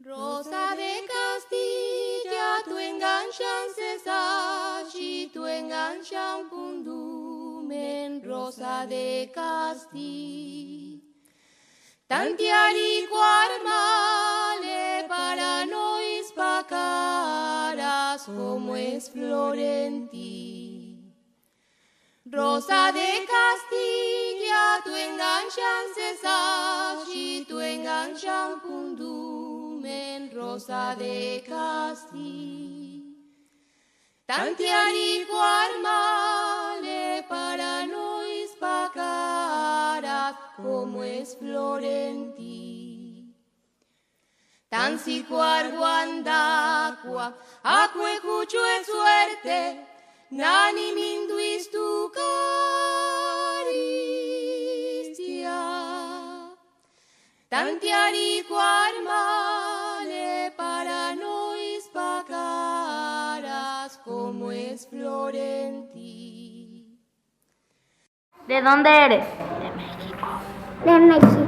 Rosa de Castilla, tu enganchan sesaci, tu enganchan pundumen, Rosa de Castilla. Tantiarico armale para nois pacaras, como es Florenti. Rosa de Castilla, tu enganchan sesaci, tu enganchan pundumen, Rosa de Castilla. Tantiarico armale para nois pacaras, como es Florenti. Tansico arguandacua, acque cucho es suerte, nani minduis tu caristia. Tantiarico armale para nois pacaras, como es Florenti. ¿De dónde eres? De México. De México.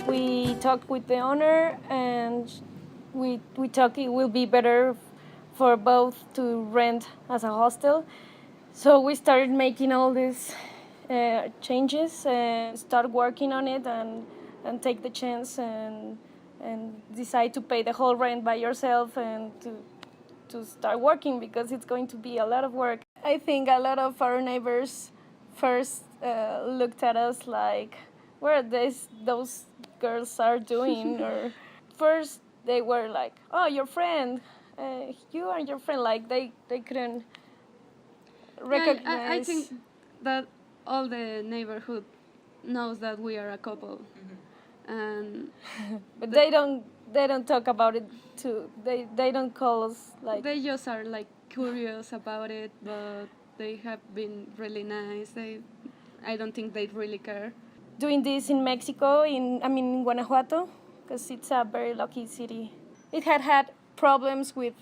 We talked with the owner and we talked it will be better for both to rent as a hostel. So we started making all these changes and start working on it and take the chance and decide to pay the whole rent by yourself and to start working because it's going to be a lot of work. I think a lot of our neighbors first looked at us like, what are those girls are doing? Or first they were like, oh, your friend, you are your friend. Like they couldn't recognize. Yeah, I think that all the neighborhood knows that we are a couple, and but they don't talk about it too. They don't call us like. They just are like curious about it, but they have been really nice. I don't think they really care. Doing this in Mexico, in Guanajuato, because it's a very lucky city. It had problems with,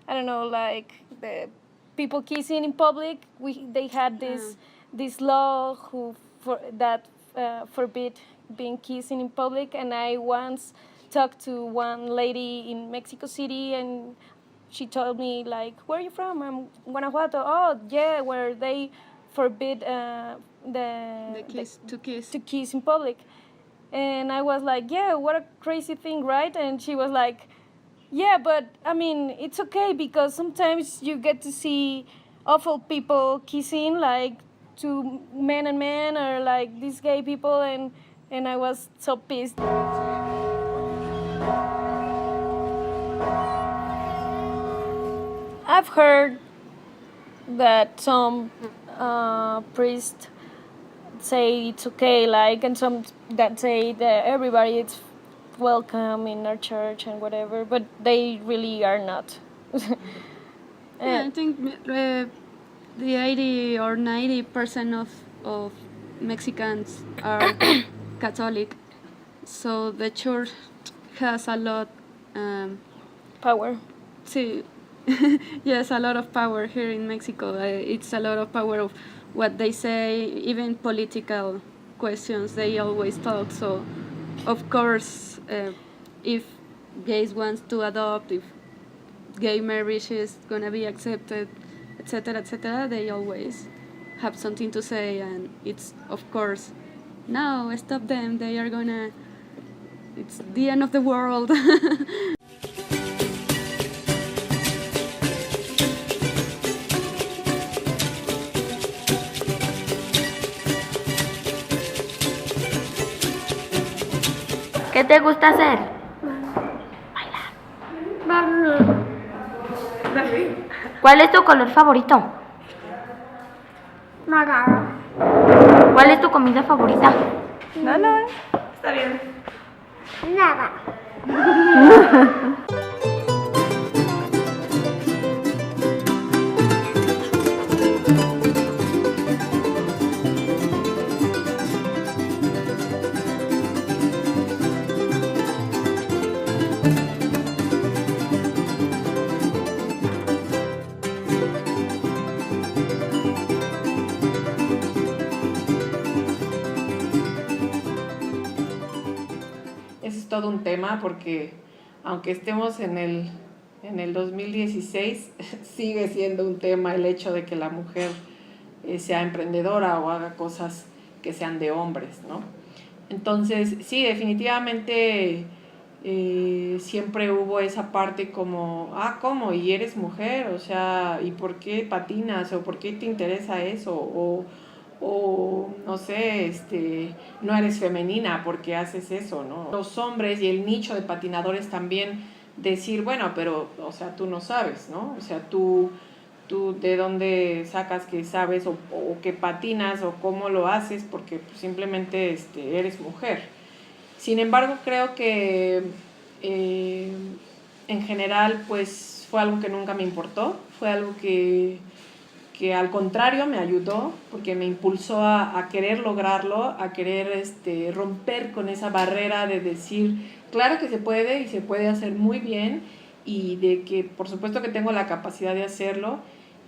I don't know, like the people kissing in public. They had this law that forbid being kissing in public, and I once talked to one lady in Mexico City, and she told me like, "Where are you from?" "I'm Guanajuato." "Oh, yeah, where they forbid to kiss in public." And I was like, "Yeah, what a crazy thing, right?" And she was like, "Yeah, but I mean, it's okay because sometimes you get to see awful people kissing, like two men and men, or like these gay people," and I was so pissed. I've heard that some priests say it's okay, like, and some that say that everybody is welcome in our church and whatever, but they really are not. Yeah, I think the 80 or 90% of Mexicans are Catholic, so the church has a lot Power. Yes, a lot of power here in Mexico. It's a lot of power of what they say, even political questions, they always talk. So, of course, if gays want to adopt, if gay marriage is going to be accepted, etc., they always have something to say. And it's, of course, no, stop them, they are going to, it's the end of the world. ¿Qué te gusta hacer? Dormir. ¿Cuál es tu color favorito? Morado. ¿Cuál es tu comida favorita? No, está bien. Nada. todo un tema porque aunque estemos en el 2016, sigue siendo un tema el hecho de que la mujer sea emprendedora o haga cosas que sean de hombres, ¿no? Entonces, sí, definitivamente siempre hubo esa parte como, ¿cómo? ¿Y eres mujer? O sea, ¿y por qué patinas? ¿O por qué te interesa eso? O no sé, no eres femenina porque haces eso, ¿no? Los hombres y el nicho de patinadores también decir, bueno, pero, o sea, tú no sabes, ¿no? O sea, tú de dónde sacas que sabes o que patinas o cómo lo haces porque pues, simplemente eres mujer. Sin embargo, creo que en general pues fue algo que nunca me importó, fue algo que al contrario me ayudó porque me impulsó a querer lograrlo, a querer romper con esa barrera de decir, claro que se puede y se puede hacer muy bien y de que por supuesto que tengo la capacidad de hacerlo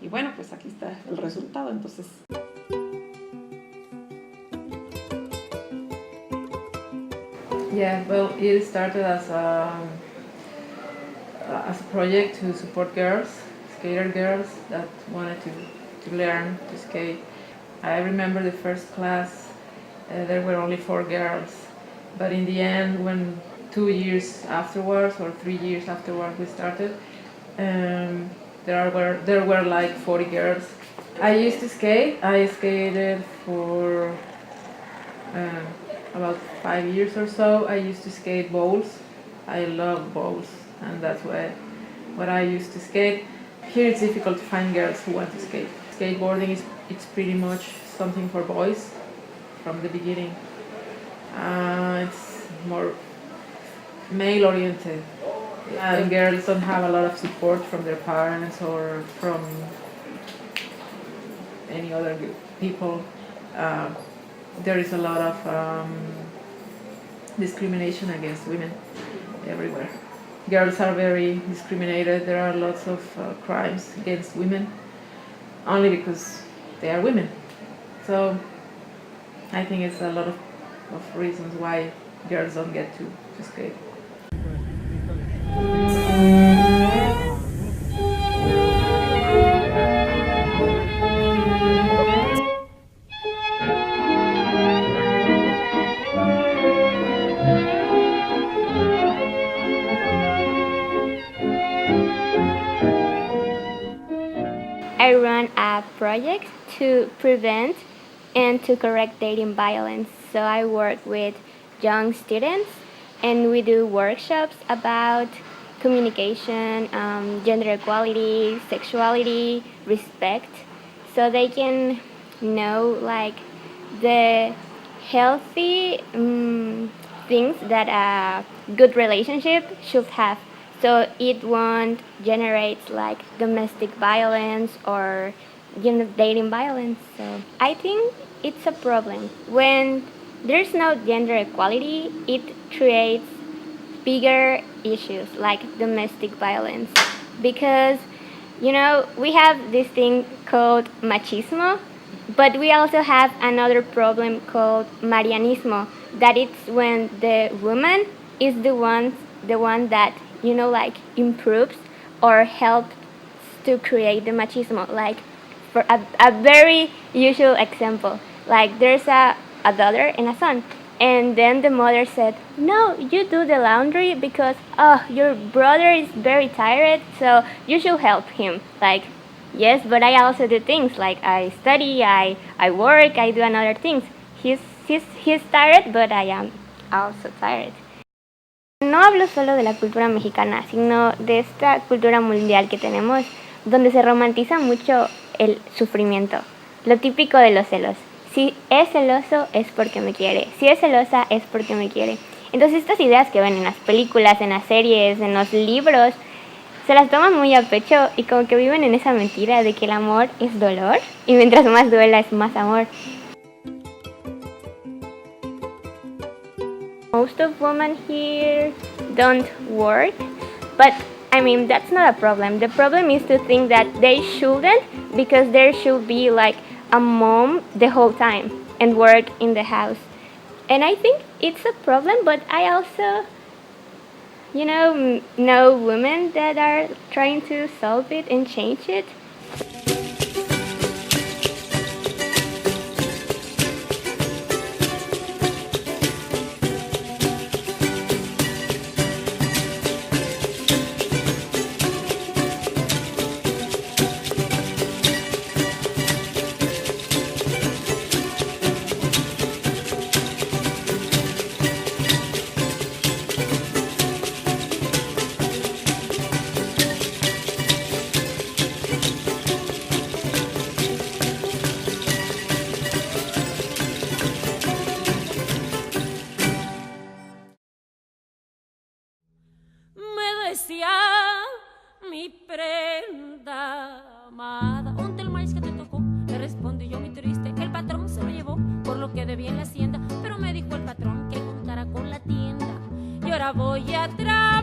y bueno, pues aquí está el resultado, entonces. Yeah, well, it started as a project to support girls, skater girls that wanted to learn to skate. I remember the first class, there were only 4 girls, but in the end, when 2 years afterwards or 3 years afterwards we started, there were like 40 girls. I used to skate. I skated for about 5 years or so. I used to skate bowls. I love bowls, and that's what I used to skate. Here it's difficult to find girls who want to skate. Skateboarding it's pretty much something for boys from the beginning. It's more male oriented. And girls don't have a lot of support from their parents or from any other people. There is a lot of discrimination against women everywhere. Girls are very discriminated. There are lots of crimes against women only because they are women. So I think it's a lot of reasons why girls don't get to skate. I run a project to prevent and to correct dating violence. So I work with young students and we do workshops about communication, gender equality, sexuality, respect, so they can know like the healthy things that a good relationship should have, so it won't generate like domestic violence or dating violence. So I think it's a problem when there's no gender equality. It creates bigger issues like domestic violence, because we have this thing called machismo, but we also have another problem called marianismo, that it's when the woman is the one that like improves or helps to create the machismo. Like for a very usual example, like there's a daughter and a son, and then the mother said, no, you do the laundry because your brother is very tired, so you should help him. Like, yes, but I also do things like I study, I work, I do another things. He's tired, but I am also tired. No hablo solo de la cultura mexicana, sino de esta cultura mundial que tenemos, donde se romantiza mucho el sufrimiento, lo típico de los celos. Si es celoso es porque me quiere, si es celosa es porque me quiere. Entonces estas ideas que ven en las películas, en las series, en los libros, se las toman muy a pecho y como que viven en esa mentira de que el amor es dolor y mientras más duela es más amor. Most of women here don't work, but I mean that's not a problem. The problem is to think that they shouldn't, because there should be like a mom the whole time and work in the house. And I think it's a problem, but I also know women that are trying to solve it and change it. Decía mi prenda amada, ¿onde el maíz que te tocó? Le respondí yo muy triste que el patrón se lo llevó por lo que debía en la hacienda, pero me dijo el patrón que contara con la tienda y ahora voy atrás